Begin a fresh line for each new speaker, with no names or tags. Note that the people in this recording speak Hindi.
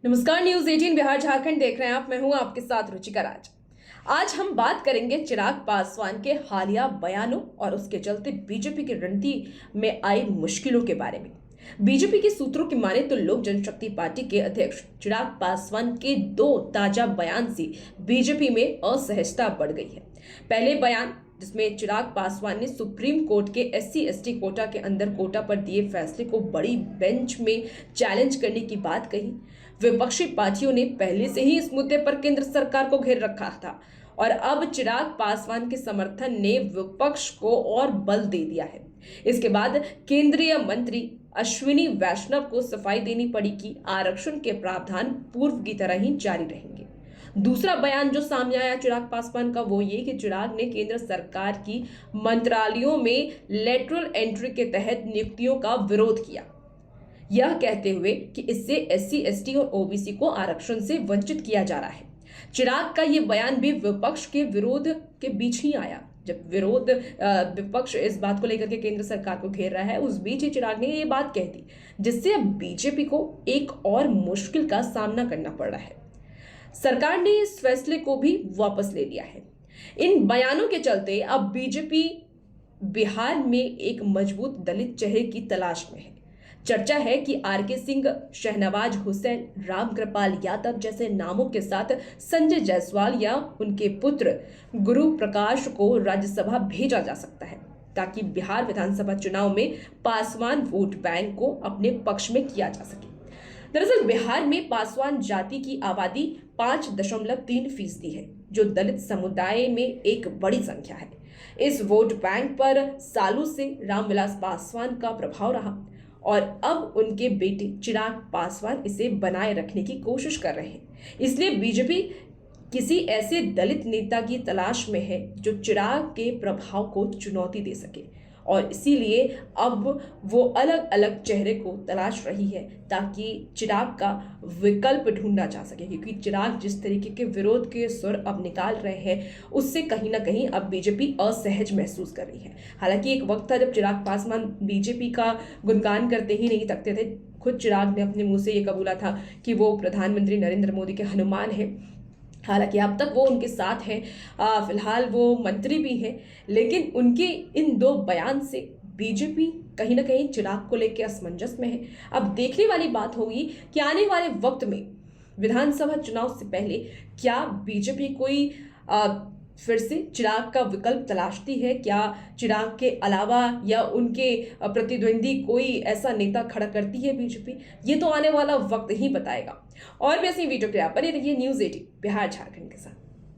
नमस्कार, न्यूज 18 बिहार झारखंड देख रहे हैं आप। मैं हूं आपके साथ रुचिका राज। आज हम बात करेंगे चिराग पासवान के हालिया बयानों और उसके चलते बीजेपी की रणनीति में आई मुश्किलों के बारे में। बीजेपी के सूत्रों की माने तो लोक जनशक्ति पार्टी के अध्यक्ष चिराग पासवान के दो ताजा बयान से बीजेपी में असहजता बढ़ गई है। पहले बयान जिसमें चिराग पासवान ने सुप्रीम कोर्ट के SC/ST कोटा के अंदर कोटा पर दिए फैसले को बड़ी बेंच में चैलेंज करने की बात कही। विपक्षी पार्टियों ने पहले से ही इस मुद्दे पर केंद्र सरकार को घेर रखा था और अब चिराग पासवान के समर्थन ने विपक्ष को और बल दे दिया है। इसके बाद केंद्रीय मंत्री अश्विनी वैष्णव को सफाई देनी पड़ी कि आरक्षण के प्रावधान पूर्व की तरह ही जारी रहेंगे। दूसरा बयान जो सामने आया चिराग पासवान का वो ये कि चिराग ने केंद्र सरकार की मंत्रालयों में लेटरल एंट्री के तहत नियुक्तियों का विरोध किया, यह कहते हुए कि इससे SC/ST और OBC को आरक्षण से वंचित किया जा रहा है। चिराग का यह बयान भी विपक्ष के विरोध के बीच ही आया। जब विपक्ष इस बात को लेकर के केंद्र सरकार को घेर रहा है, उस बीच ही चिराग ने ये बात कह दी, जिससे अब बीजेपी को एक और मुश्किल का सामना करना पड़ रहा है। सरकार ने इस फैसले को भी वापस ले लिया है। इन बयानों के चलते अब बीजेपी बिहार में एक मजबूत दलित चेहरे की तलाश में है। चर्चा है कि RK सिंह, शहनवाज हुसैन, रामकृपाल यादव जैसे नामों के साथ संजय जायसवाल या उनके पुत्र गुरु प्रकाश को राज्यसभा भेजा जा सकता है, ताकि बिहार विधानसभा चुनाव में पासवान वोट बैंक को अपने पक्ष में किया जा सके। दरअसल बिहार में पासवान जाति की आबादी 5.3% है, जो दलित समुदाय में एक बड़ी संख्या है। इस वोट बैंक पर सालों से रामविलास पासवान का प्रभाव रहा और अब उनके बेटे चिराग पासवान इसे बनाए रखने की कोशिश कर रहे हैं। इसलिए बीजेपी किसी ऐसे दलित नेता की तलाश में है जो चिराग के प्रभाव को चुनौती दे सके, और इसीलिए अब वो अलग अलग चेहरे को तलाश रही है ताकि चिराग का विकल्प ढूंढा जा सके, क्योंकि चिराग जिस तरीके के विरोध के सुर अब निकाल रहे हैं उससे कहीं ना कहीं अब बीजेपी असहज महसूस कर रही है। हालांकि एक वक्त था जब चिराग पासवान बीजेपी का गुणगान करते ही नहीं थकते थे। खुद चिराग ने अपने मुंह से ये कबूला था कि वो प्रधानमंत्री नरेंद्र मोदी के हनुमान हैं। हालांकि अब तक वो उनके साथ हैं, फिलहाल वो मंत्री भी हैं, लेकिन उनके इन दो बयान से बीजेपी कहीं ना कहीं चिराग को लेकर असमंजस में है। अब देखने वाली बात होगी कि आने वाले वक्त में विधानसभा चुनाव से पहले क्या बीजेपी कोई फिर से चिराग का विकल्प तलाशती है, क्या चिराग के अलावा या उनके प्रतिद्वंदी कोई ऐसा नेता खड़ा करती है बीजेपी। ये तो आने वाला वक्त ही बताएगा। और भी ऐसी वीडियो के लिए आप बने रहिए न्यूज़ 18 बिहार झारखंड के साथ।